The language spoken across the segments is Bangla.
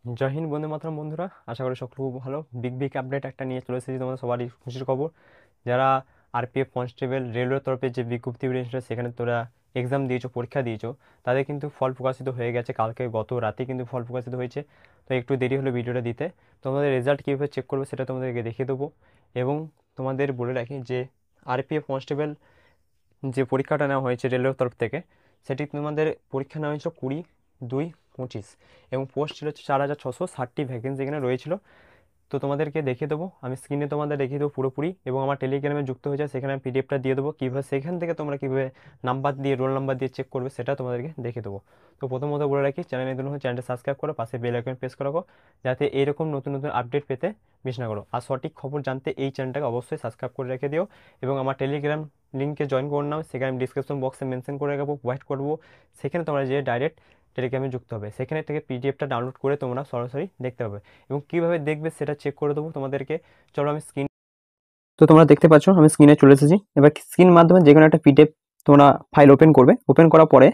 জয় হিন্দ, বন্দে মাতরম বন্ধুরা। আশা করি সকল খুব ভালো। বিগ বিগ আপডেট একটা নিয়ে চলে এসেছি তোমাদের সবারই খুশির খবর। যারা আরপিএফ কনস্টেবল রেলওয়ের তরফে যে বিজ্ঞপ্তি বেরিয়েছিল সেখানে তোরা এক্সাম দিয়েছো, পরীক্ষা দিয়েছো, তাদের কিন্তু ফল প্রকাশিত হয়ে গেছে। কালকে গত রাতে কিন্তু ফল প্রকাশিত হয়েছে। তো একটু দেরি হলো ভিডিওটা দিতে। তোমাদের রেজাল্ট কীভাবে চেক করবে সেটা তোমাদেরকে দেখিয়ে দেবো। এবং তোমাদের বলে রাখি যে আরপিএফ কনস্টেবল যে পরীক্ষাটা নেওয়া হয়েছে রেলওয়ের তরফ থেকে, সেটি তোমাদের পরীক্ষা নেওয়া হয়েছিল 20/2/25 এবং পোস্ট ছিল 4,660টি ভ্যাকেন্সি এখানে রয়েছিল। তো তোমাদেরকে দেখিয়ে দেবো, আমি স্ক্রিনে তোমাদের দেখিয়ে দেবো পুরোপুরি। এবং আমার টেলিগ্রামে যুক্ত হয়ে যায়, সেখানে আমি পিডিএফটা দিয়ে দেবো কীভাবে সেখান থেকে তোমরা কীভাবে নাম্বার দিয়ে রোল নাম্বার দিয়ে চেক করবে সেটা তোমাদেরকে দেখিয়ে দেবো। তো প্রথমত বলে রাখি, চ্যানেলে নতুন হলে চ্যানেলটা সাবস্ক্রাইব করো, পাশে বেল আইকন প্রেস করে রাখো, যাতে এরকম নতুন নতুন আপডেট পেতে মিস না করো। আর সঠিক খবর জানতে এই চ্যানেলটাকে অবশ্যই সাবস্ক্রাইব করে রেখে দিও। এবং আমার টেলিগ্রাম লিঙ্কে জয়েন করে নাও, সেখানে আমি ডিসক্রিপশন বক্সে মেনশন করে রাখবো, প্রোভাইড করবো। সেখানে তোমরা যে ডাইরেক্ট টেলিগ্রামে যুক্ত হবে, সেখানে থেকে পিডিএফটা ডাউনলোড করে তোমরা সরাসরি দেখতে পাবে। এবং কীভাবে দেখবে সেটা চেক করে দেবো তোমাদেরকে। চলো আমি স্ক্রিন, তো তোমরা দেখতে পাচ্ছ আমি স্ক্রিনে চলে এসেছি। এবার স্ক্রিন মাধ্যমে যে কোনো একটা পিডিএফ তোমরা ফাইল ওপেন করবে। ওপেন করার পরে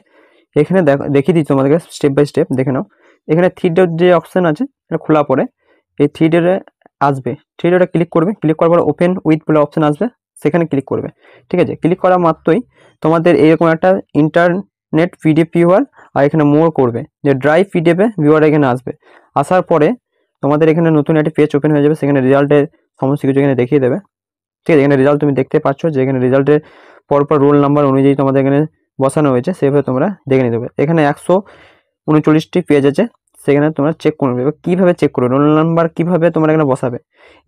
এখানে দেখিয়ে দিচ্ছি তোমাদেরকে স্টেপ বাই স্টেপ, দেখে নাও। এখানে থ্রি ডট যে অপশান আছে এটা খোলা পরে এই থ্রি ডটে আসবে, থ্রি ডটে ক্লিক করবে। ক্লিক করার পর ওপেন উইথ বলে অপশান আসবে, সেখানে ক্লিক করবে। ঠিক আছে, ক্লিক করা মাত্রই তোমাদের এরকম একটা ইন্টারনেট পিডিএফ ভিউয়ার আর এখানে মোর করবে যে ড্রাইভ পিডিএফে ভিউয়ার এখানে আসবে। আসার পরে তোমাদের এখানে নতুন একটা পেজ ওপেন হয়ে যাবে, সেখানে রেজাল্টের সমস্ত কিছু এখানে দেখিয়ে দেবে। ঠিক আছে, এখানে রেজাল্ট তুমি দেখতে পাচ্ছ যে এখানে রেজাল্টের পরপর রোল নাম্বার অনুযায়ী তোমাদের এখানে বসানো হয়েছে, সেভাবে তোমরা দেখে নিতে হবে। এখানে 139টি পেজ আছে, সেখানে তোমরা চেক করবে। এবার কীভাবে চেক করবে, রোল নাম্বার কীভাবে তোমরা এখানে বসাবে,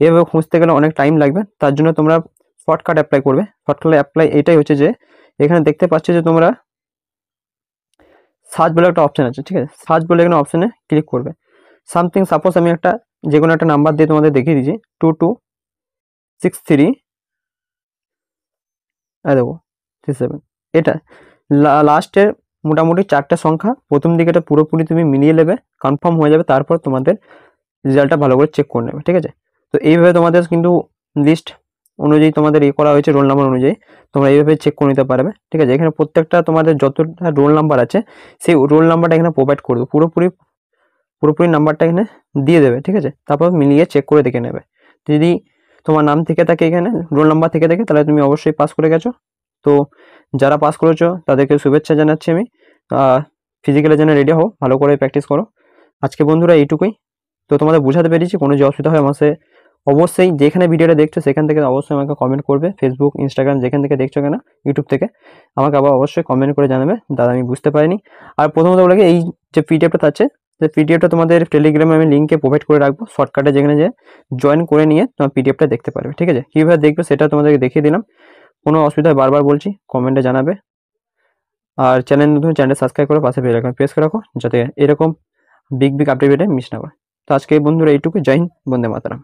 এভাবে খুঁজতে গেলে অনেক টাইম লাগবে। তার জন্য তোমরা শর্টকাট অ্যাপ্লাই করবে। শর্টকাট অ্যাপ্লাই এটাই হচ্ছে যে এখানে দেখতে পাচ্ছ যে তোমরা সার্চ বলে একটা অপশান আছে। ঠিক আছে, সার্চ বলে এখানে অপশানে ক্লিক করবে। সামথিং সাপোজ আমি একটা যে কোনো একটা নাম্বার দিয়ে তোমাদের দেখিয়ে দিচ্ছি, 2263 দেখো 37। এটা লাস্টের মোটামুটি 4টে সংখ্যা, প্রথম দিকে এটা পুরোপুরি তুমি মিলিয়ে নেবে, কনফার্ম হয়ে যাবে, তারপর তোমাদের রেজাল্টটা ভালো করে চেক করে নেবে। ঠিক আছে, তো এইভাবে তোমাদের কিন্তু লিস্ট অনুযায়ী তোমাদের করা হয়েছে, রোল নাম্বার অনুযায়ী তোমরা এইভাবে চেক করে নিতে পারবে। ঠিক আছে, এখানে প্রত্যেকটা তোমাদের যতটা রোল নাম্বার আছে সেই রোল নাম্বারটা এখানে প্রোভাইড করবে, পুরোপুরি পুরোপুরি নাম্বারটা এখানে দিয়ে দেবে। ঠিক আছে, তারপর মিলিয়ে চেক করে দেখে নেবে। যদি তোমার নাম থেকে থাকে, এখানে রোল নাম্বার থেকে থাকে, তাহলে তুমি অবশ্যই পাস করে গেছো। তো যারা পাস করেছো তাদেরকে শুভেচ্ছা জানাচ্ছি আমি। ফিজিক্যালের জন্য রেডি হও, ভালো করে প্র্যাকটিস করো। আজকে বন্ধুরা এইটুকুই। তো তোমাদের বোঝাতে পেরেছি, কোনো যে অসুবিধা হয় আমার অবশ্যই যেখানে ভিডিওটা দেখছো সেখান থেকে অবশ্যই আমাকে কমেন্ট করবে। ফেসবুক, ইনস্টাগ্রাম যেখান থেকে দেখছো কেন, ইউটিউব থেকে আমাকে আবার অবশ্যই কমেন্ট করে জানাবে দাদা আমি বুঝতে পারিনি। আর প্রথমত বলে এই যে পিডিএফটা আছে, যে পিডিএফটা তোমাদের টেলিগ্রামে আমি লিঙ্কে প্রোভাইড করে রাখবো, শর্টকাটে যেখানে যে জয়েন করে নিয়ে তোমার পিডিএফটা দেখতে পারবে। ঠিক আছে, কীভাবে দেখবে সেটা তোমাদেরকে দেখিয়ে দিলাম। কোনো অসুবিধা বারবার বলছি কমেন্টে জানাবে। আর চ্যানেল নতুন, চ্যানেল সাবস্ক্রাইব করে পাশে বেল আইকন প্রেস করে রাখো, যাতে এরকম বিগ বিগ আপডেট মিস না করে। তো আজকে বন্ধুরা এইটুকু। জয় হিন্দ, বন্দে মাতরম।